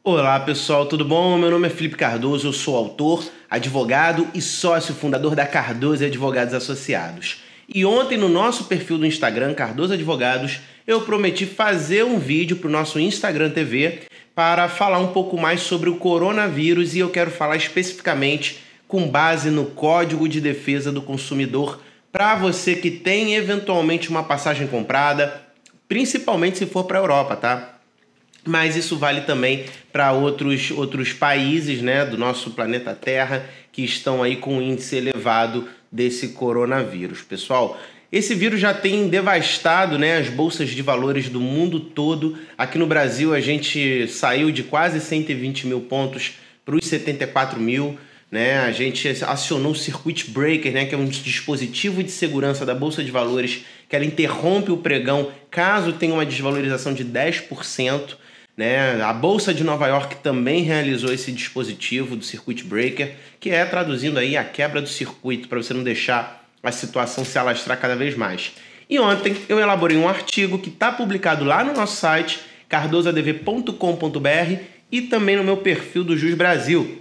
Olá pessoal, tudo bom? Meu nome é Felipe Cardoso, eu sou autor, advogado e sócio fundador da Cardoso Advogados Associados. E ontem no nosso perfil do Instagram, Cardoso Advogados, eu prometi fazer um vídeo para o nosso Instagram TV para falar um pouco mais sobre o coronavírus e eu quero falar especificamente com base no Código de Defesa do Consumidor para você que tem eventualmente uma passagem comprada, principalmente se for para a Europa, tá? Mas isso vale também para outros países, né, do nosso planeta Terra que estão aí com um índice elevado desse coronavírus. Pessoal, esse vírus já tem devastado, né, as bolsas de valores do mundo todo. Aqui no Brasil a gente saiu de quase 120 mil pontos para os 74 mil. Né? A gente acionou o Circuit Breaker, né, que é um dispositivo de segurança da Bolsa de Valores que ela interrompe o pregão caso tenha uma desvalorização de 10%. Né? A Bolsa de Nova York também realizou esse dispositivo do Circuit Breaker, que é, traduzindo aí, a quebra do circuito para você não deixar a situação se alastrar cada vez mais. E ontem eu elaborei um artigo que está publicado lá no nosso site, cardosoadv.com.br, e também no meu perfil do Jus Brasil,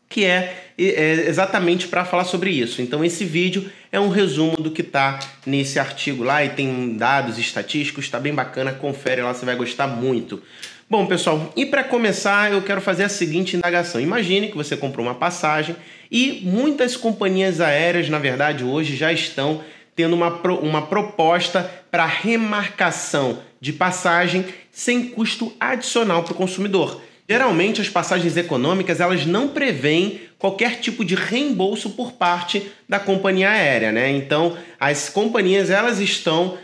que é exatamente para falar sobre isso. Então esse vídeo é um resumo do que está nesse artigo lá e tem dados estatísticos, está bem bacana, confere lá, você vai gostar muito. Bom, pessoal, e para começar eu quero fazer a seguinte indagação. Imagine que você comprou uma passagem e muitas companhias aéreas, na verdade, hoje já estão tendo uma proposta para remarcação de passagem sem custo adicional para o consumidor. Geralmente as passagens econômicas elas não prevêem qualquer tipo de reembolso por parte da companhia aérea, né? Então as companhias elas estão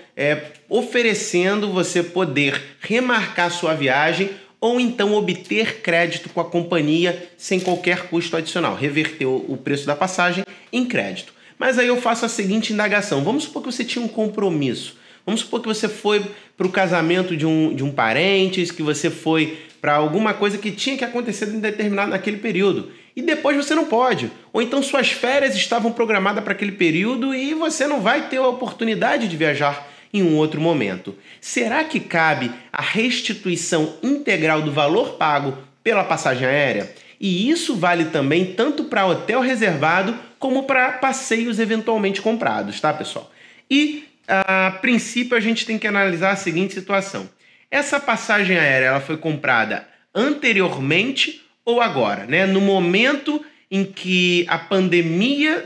oferecendo você poder remarcar sua viagem ou então obter crédito com a companhia sem qualquer custo adicional, reverter o preço da passagem em crédito. Mas aí eu faço a seguinte indagação: vamos supor que você tinha um compromisso. Vamos supor que você foi para o casamento de um parente, que você foi para alguma coisa que tinha que acontecer naquele período. E depois você não pode. Ou então suas férias estavam programadas para aquele período e você não vai ter a oportunidade de viajar em um outro momento. Será que cabe a restituição integral do valor pago pela passagem aérea? E isso vale também tanto para hotel reservado como para passeios eventualmente comprados, tá, pessoal? E a princípio a gente tem que analisar a seguinte situação: essa passagem aérea ela foi comprada anteriormente ou agora, né? No momento em que a pandemia,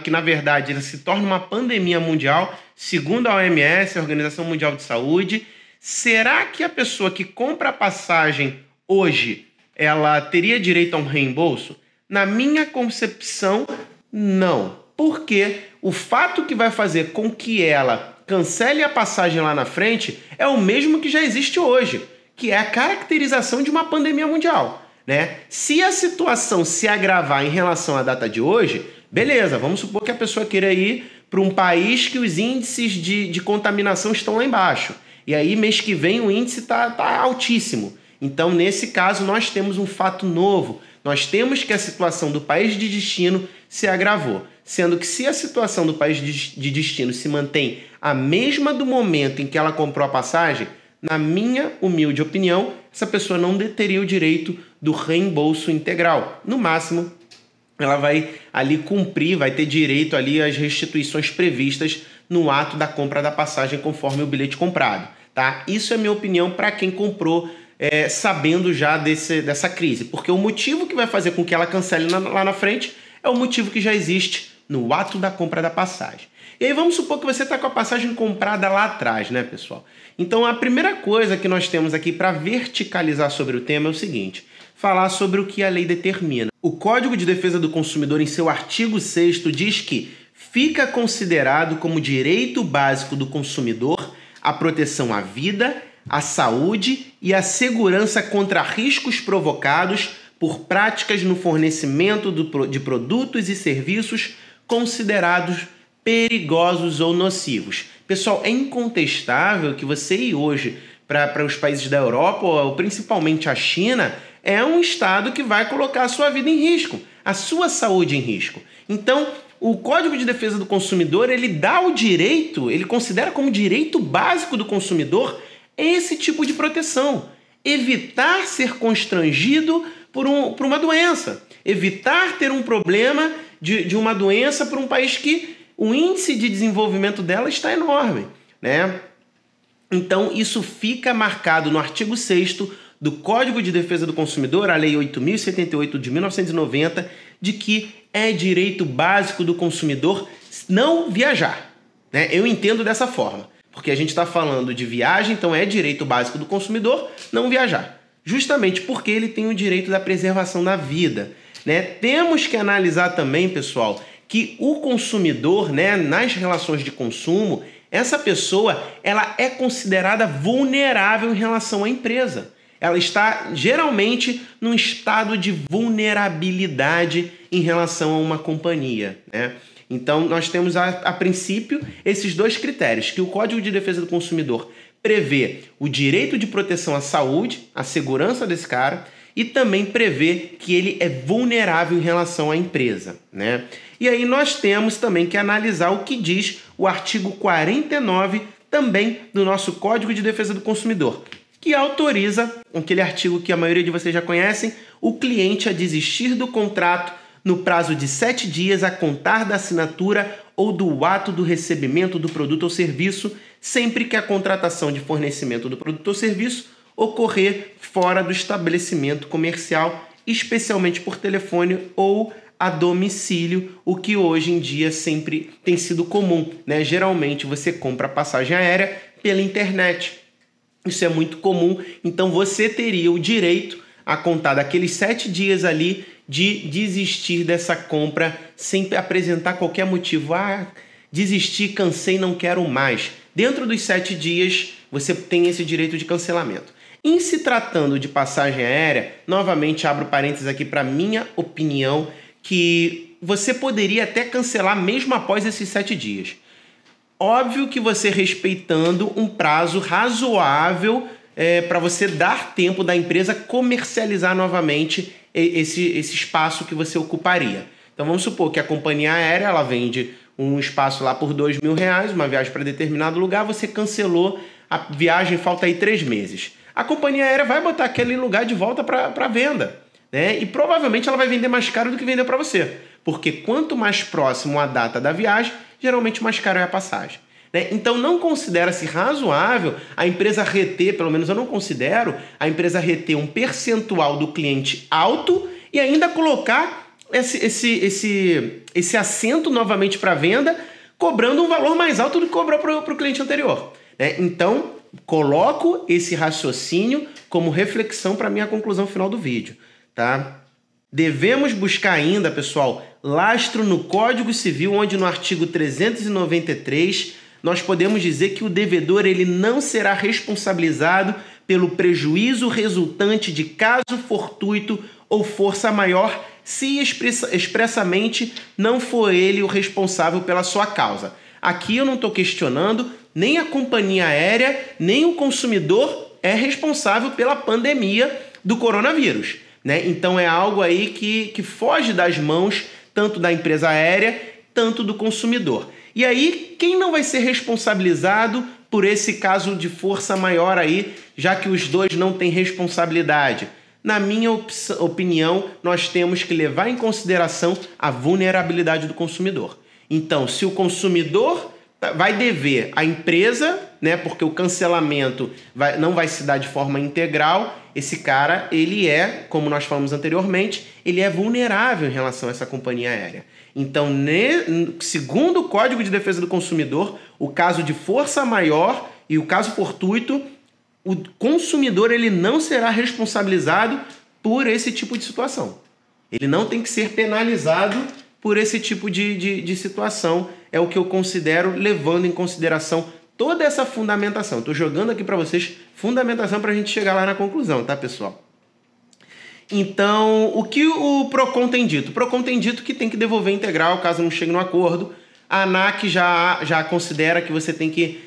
que na verdade ela se torna uma pandemia mundial, segundo a OMS, a Organização Mundial de Saúde, será que a pessoa que compra a passagem hoje ela teria direito a um reembolso? Na minha concepção, não. Porque o fato que vai fazer com que ela cancele a passagem lá na frente é o mesmo que já existe hoje, que é a caracterização de uma pandemia mundial, né? Se a situação se agravar em relação à data de hoje, beleza, vamos supor que a pessoa queira ir para um país que os índices de contaminação estão lá embaixo. E aí, mês que vem, o índice tá altíssimo. Então, nesse caso, nós temos um fato novo. Nós temos que a situação do país de destino se agravou. Sendo que se a situação do país de destino se mantém a mesma do momento em que ela comprou a passagem, na minha humilde opinião, essa pessoa não teria o direito do reembolso integral. No máximo, ela vai ali cumprir, vai ter direito ali às restituições previstas no ato da compra da passagem conforme o bilhete comprado, tá? Isso é minha opinião para quem comprou sabendo já dessa crise, porque o motivo que vai fazer com que ela cancele lá na frente é o motivo que já existe no ato da compra da passagem. E aí vamos supor que você está com a passagem comprada lá atrás, né, pessoal? Então a primeira coisa que nós temos aqui para verticalizar sobre o tema é o seguinte: falar sobre o que a lei determina. O Código de Defesa do Consumidor, em seu artigo 6º, diz que fica considerado como direito básico do consumidor a proteção à vida, à saúde e à segurança contra riscos provocados por práticas no fornecimento de produtos e serviços considerados perigosos ou nocivos. Pessoal, é incontestável que você ir hoje para os países da Europa, ou principalmente a China, é um estado que vai colocar a sua vida em risco, a sua saúde em risco. Então, o Código de Defesa do Consumidor, ele dá o direito, ele considera como direito básico do consumidor esse tipo de proteção. evitar ser constrangido por uma doença, evitar ter um problema de uma doença por um país que o índice de desenvolvimento dela está enorme, né? Então, isso fica marcado no artigo 6º do Código de Defesa do Consumidor, a Lei 8.078 de 1990, de que é direito básico do consumidor não viajar, né? Eu entendo dessa forma, porque a gente está falando de viagem, então é direito básico do consumidor não viajar, justamente porque ele tem o direito da preservação da vida, né? Temos que analisar também, pessoal, que o consumidor, né, nas relações de consumo, essa pessoa ela é considerada vulnerável em relação à empresa. Ela está geralmente num estado de vulnerabilidade em relação a uma companhia, né? Então, nós temos a princípio esses dois critérios, que o Código de Defesa do Consumidor prevê o direito de proteção à saúde, à segurança desse cara, e também prevê que ele é vulnerável em relação à empresa, né? E aí nós temos também que analisar o que diz o artigo 49 também do nosso Código de Defesa do Consumidor, que autoriza, aquele artigo que a maioria de vocês já conhecem, o cliente a desistir do contrato no prazo de 7 dias a contar da assinatura ou do ato do recebimento do produto ou serviço, sempre que a contratação de fornecimento do produto ou serviço ocorrer fora do estabelecimento comercial, especialmente por telefone ou a domicílio, o que hoje em dia sempre tem sido comum, né? Geralmente você compra passagem aérea pela internet. Isso é muito comum, então você teria o direito a contar daqueles 7 dias ali de desistir dessa compra sem apresentar qualquer motivo. Desisti, cansei, não quero mais. Dentro dos 7 dias, você tem esse direito de cancelamento. Em se tratando de passagem aérea, novamente abro parênteses aqui para minha opinião, que você poderia até cancelar mesmo após esses 7 dias. Óbvio que você respeitando um prazo razoável para você dar tempo da empresa comercializar novamente esse espaço que você ocuparia. Então vamos supor que a companhia aérea ela vende um espaço lá por R$2.000, uma viagem para determinado lugar, você cancelou a viagem, falta aí 3 meses. A companhia aérea vai botar aquele lugar de volta para venda, né? E provavelmente ela vai vender mais caro do que vendeu para você, porque quanto mais próximo a data da viagem, geralmente mais caro é a passagem, né? Então não considera-se razoável a empresa reter, pelo menos eu não considero, a empresa reter um percentual do cliente alto e ainda colocar esse assento novamente para venda, cobrando um valor mais alto do que cobrou para o cliente anterior, né? Então, coloco esse raciocínio como reflexão para a minha conclusão final do vídeo, tá? Devemos buscar ainda, pessoal, lastro no Código Civil, onde no artigo 393 nós podemos dizer que o devedor ele não será responsabilizado pelo prejuízo resultante de caso fortuito ou força maior se expressamente não for ele o responsável pela sua causa. Aqui eu não estou questionando, nem a companhia aérea, nem o consumidor é responsável pela pandemia do coronavírus, né? Então é algo aí que foge das mãos tanto da empresa aérea, tanto do consumidor. E aí, quem não vai ser responsabilizado por esse caso de força maior aí, já que os dois não têm responsabilidade? Na minha opinião, nós temos que levar em consideração a vulnerabilidade do consumidor. Então, se o consumidor vai dever à empresa, né, porque o cancelamento não vai se dar de forma integral, esse cara, ele é, como nós falamos anteriormente, ele é vulnerável em relação a essa companhia aérea. Então, segundo o Código de Defesa do Consumidor, o caso de força maior e o caso fortuito, o consumidor ele não será responsabilizado por esse tipo de situação. Ele não tem que ser penalizado por esse tipo de situação. É o que eu considero, levando em consideração toda essa fundamentação. Estou jogando aqui para vocês fundamentação para a gente chegar lá na conclusão, tá, pessoal? Então, o que o PROCON tem dito? O PROCON tem dito que tem que devolver integral caso não chegue no acordo. A ANAC já considera que você tem que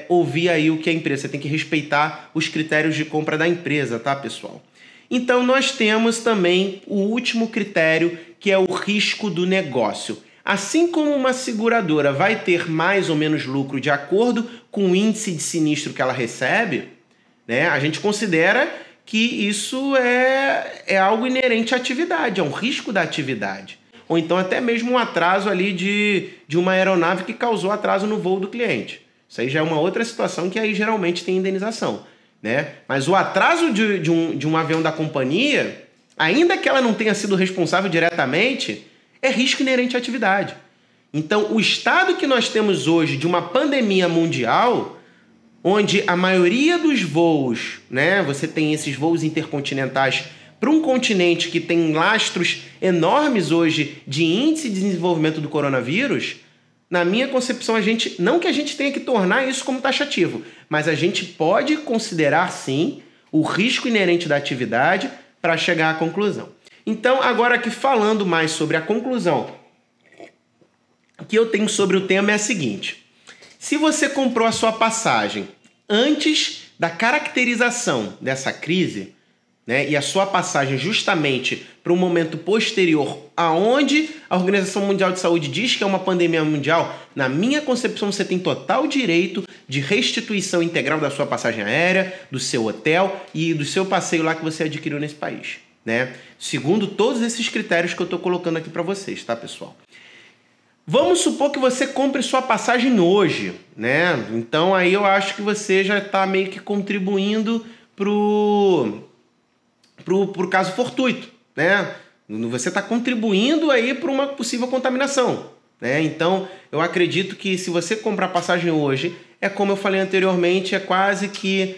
ouvir aí o que a empresa, você tem que respeitar os critérios de compra da empresa, tá, pessoal? Então, nós temos também o último critério, que é o risco do negócio. Assim como uma seguradora vai ter mais ou menos lucro de acordo com o índice de sinistro que ela recebe, né, a gente considera que isso é algo inerente à atividade, é um risco da atividade. Ou então até mesmo um atraso ali de uma aeronave que causou atraso no voo do cliente. Isso aí já é uma outra situação que aí geralmente tem indenização, né? Mas o atraso de um avião da companhia, ainda que ela não tenha sido responsável diretamente, é risco inerente à atividade. Então, o estado que nós temos hoje de uma pandemia mundial, onde a maioria dos voos, né, você tem esses voos intercontinentais para um continente que tem lastros enormes hoje de índice de desenvolvimento do coronavírus, na minha concepção, não que a gente tenha que tornar isso como taxativo, mas a gente pode considerar, sim, o risco inerente da atividade para chegar à conclusão. Então, agora aqui falando mais sobre a conclusão que eu tenho sobre o tema é a seguinte: se você comprou a sua passagem antes da caracterização dessa crise, né, e a sua passagem justamente para um momento posterior aonde a Organização Mundial de Saúde diz que é uma pandemia mundial, na minha concepção você tem total direito de restituição integral da sua passagem aérea, do seu hotel e do seu passeio lá que você adquiriu nesse país, né? Segundo todos esses critérios que eu estou colocando aqui para vocês, tá, pessoal? Vamos supor que você compre sua passagem hoje, né? Então aí eu acho que você já está meio que contribuindo pro caso fortuito, né? Você está contribuindo aí para uma possível contaminação, né? Então, eu acredito que se você comprar passagem hoje, é como eu falei anteriormente, é quase que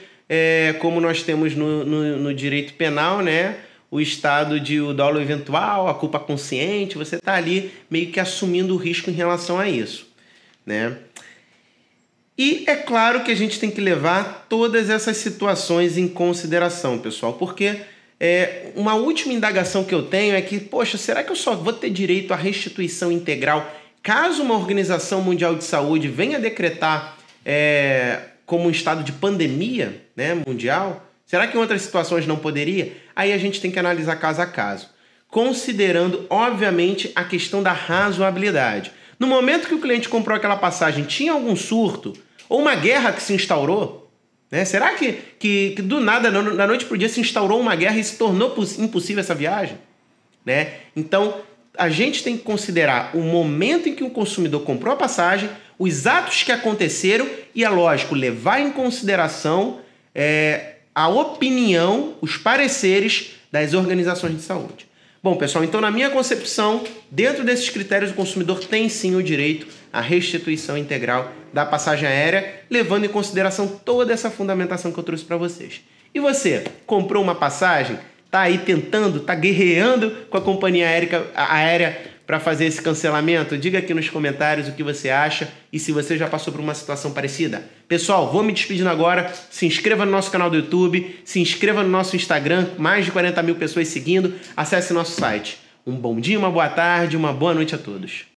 como nós temos no direito penal, né? O estado de o dolo eventual, a culpa consciente, você está ali meio que assumindo o risco em relação a isso, né? E é claro que a gente tem que levar todas essas situações em consideração, pessoal, porque uma última indagação que eu tenho é que, poxa, será que eu só vou ter direito à restituição integral caso uma Organização Mundial de Saúde venha decretar como um estado de pandemia, né, mundial? Será que em outras situações não poderia? Aí a gente tem que analisar caso a caso, considerando, obviamente, a questão da razoabilidade. No momento que o cliente comprou aquela passagem, tinha algum surto ou uma guerra que se instaurou? Né? Será que do nada, da noite para o dia, se instaurou uma guerra e se tornou impossível essa viagem? Né? Então, a gente tem que considerar o momento em que o consumidor comprou a passagem, os atos que aconteceram e, é lógico, levar em consideração a opinião, os pareceres das organizações de saúde. Bom, pessoal, então na minha concepção, dentro desses critérios, o consumidor tem sim o direito à restituição integral da passagem aérea, levando em consideração toda essa fundamentação que eu trouxe para vocês. E você, comprou uma passagem? Está aí tentando, está guerreando com a companhia aérea para fazer esse cancelamento? Diga aqui nos comentários o que você acha e se você já passou por uma situação parecida. Pessoal, vou me despedindo agora. Se inscreva no nosso canal do YouTube, se inscreva no nosso Instagram, mais de 40 mil pessoas seguindo. Acesse nosso site. Um bom dia, uma boa tarde, uma boa noite a todos.